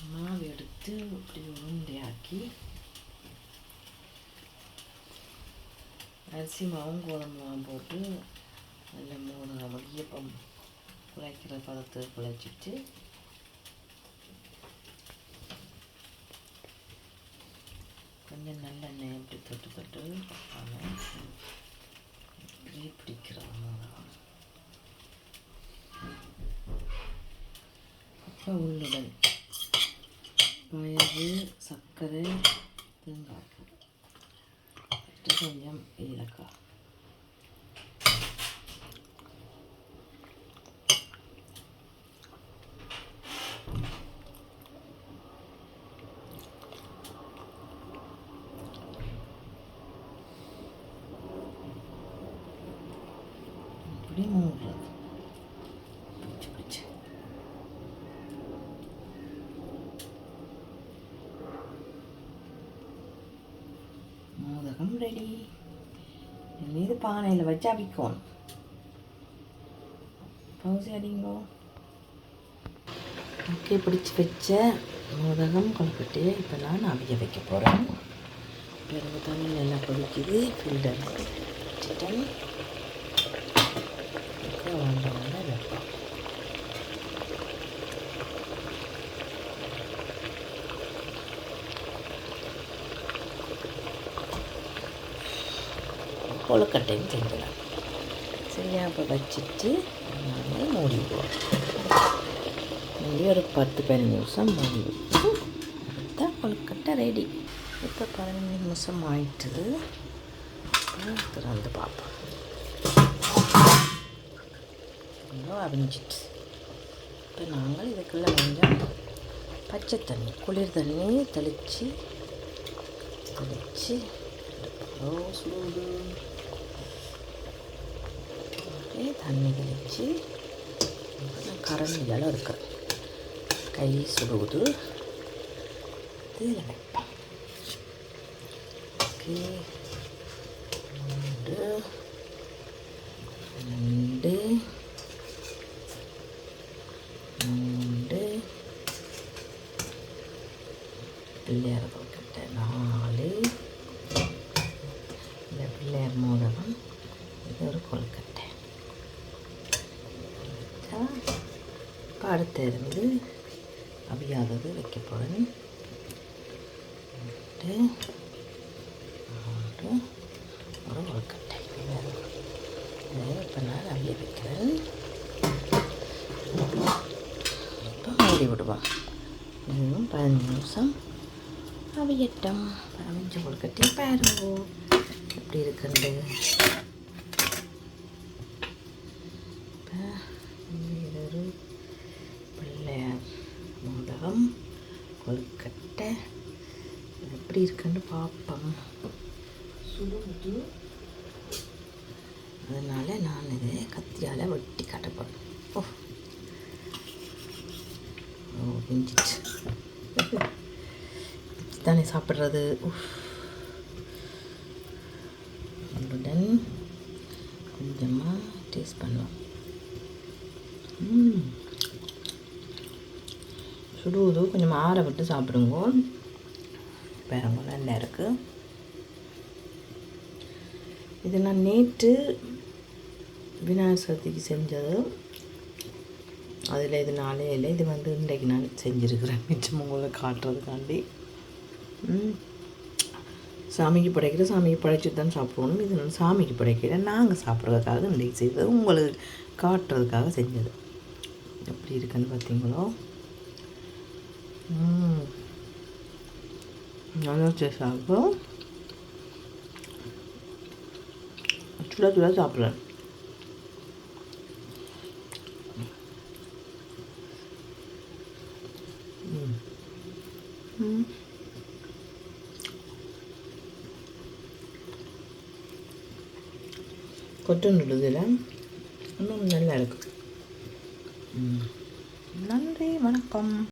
மாவு எடுத்து இப்படி உருண்டையாக்கி அரிசி மாவும் கோதுமை மாவும் போட்டு நல்ல 3 இடியப்பம் குழைக்கிற பதத்தை குழைச்சிட்டு கொஞ்சம் நல்லெண்ணெய் இப்படி தொட்டு பார்க்காம இப்படி பிடிக்கிறோம். அப்புறம் உள்ளுடன் பயறு, சர்க்கரை, தேங்காய் கொஞ்சம் ஏலக்காய் இப்படி மூடுறது. மோதகம் ரெடி. இது பானையில் வச்சு அவிக்கணும். பவுசி அடிங்கோ. ஓகே, பிடிச்சி வச்ச மோதகம் கொழுக்கட்டையை இப்போ நான் அவிய வைக்க போகிறேன். பிறகு தண்ணி நல்லா கொதிக்குது. ஃபில்டர் வச்சுட்டேன். வந்தவங்க வைப்போம். கொழுக்கட்டையும் செஞ்சிடலாம். சரியா? இப்போ வச்சுட்டு நாங்கள் மூடிடுவோம். மூடி ஒரு 10-15 நிமிஷம் மூடி விட்டு அதுதான் கொழுக்கட்டை ரெடி. இப்போ 15 நிமிஷம் ஆயிட்டுது. திறந்து பார்ப்போம். அவிஞ்சிட்டு இப்போ நாங்கள் இதுக்குள்ளே கொஞ்சம் பச்சை தண்ணி, குளிர் தண்ணி தெளித்து சூடு தண்ணி தெளித்து கரண்டியால் இருக்கிறேன். கை சுடுவது இதில் வைப்போம். ஓகே, 2 பிள்ளையார் கொழுக்கட்டை 4. இந்த பிள்ளையார் மோதகம், இது ஒரு கொழுக்கட்டை. இப்போ அடுத்து இருந்து அவியாதது வைக்க போகிறேன். 2 ஒரு கொழுக்கட்டை. இப்போ நான் அவிய வைக்கிறேன். இப்போ மூடி விடுவோம். இன்னும் 15 நிமிஷம் அவியட்டம். அவிஞ்ச கொழுக்கட்டை பாருங்க எப்படி இருக்குண்டு. இப்போ ஒரு பிள்ளையார் மோதகம் கொழுக்கட்டை எப்படி இருக்குன்னு பார்ப்போம். சுடுது, அதனால் நான் இதை கத்தியால் வெட்டி காட்ட போகிறேன். ஓ பிஞ்சிச்சு தானே சாப்பிட்றது. உடன் கொஞ்சமாக டேஸ்ட் பண்ணுவோம். சுடுவது கொஞ்சம் ஆற விட்டு சாப்பிடுங்க. பாருங்க நல்லா இருக்குது. இது நான் நேற்று விநாயகர் சதுர்த்திக்கு செஞ்சது. அதில் இது 4 இல்லை. இது வந்து இன்றைக்கு நான் செஞ்சுருக்கிறேன். மிச்சம் உங்களுக்கு காட்டுறதுக்காண்டி. சாமிக்கு படைக்கிற சாமிக்கு படைச்சிட்டு தான் சாப்பிடணும். இது நான் சாமிக்கு படைக்கிற நாங்கள் சாப்பிட்றதுக்காக இன்றைக்கி செய்தது, உங்களுக்கு காட்டுறதுக்காக செஞ்சது. எப்படி இருக்குன்னு பார்த்தீங்களோ? நல்லா சாப்பிடும். சுட சாப்பிட்றேன். கொட்டுன்னுடுதில் இன்னும் நல்லா இருக்குது. நன்றி, வணக்கம்.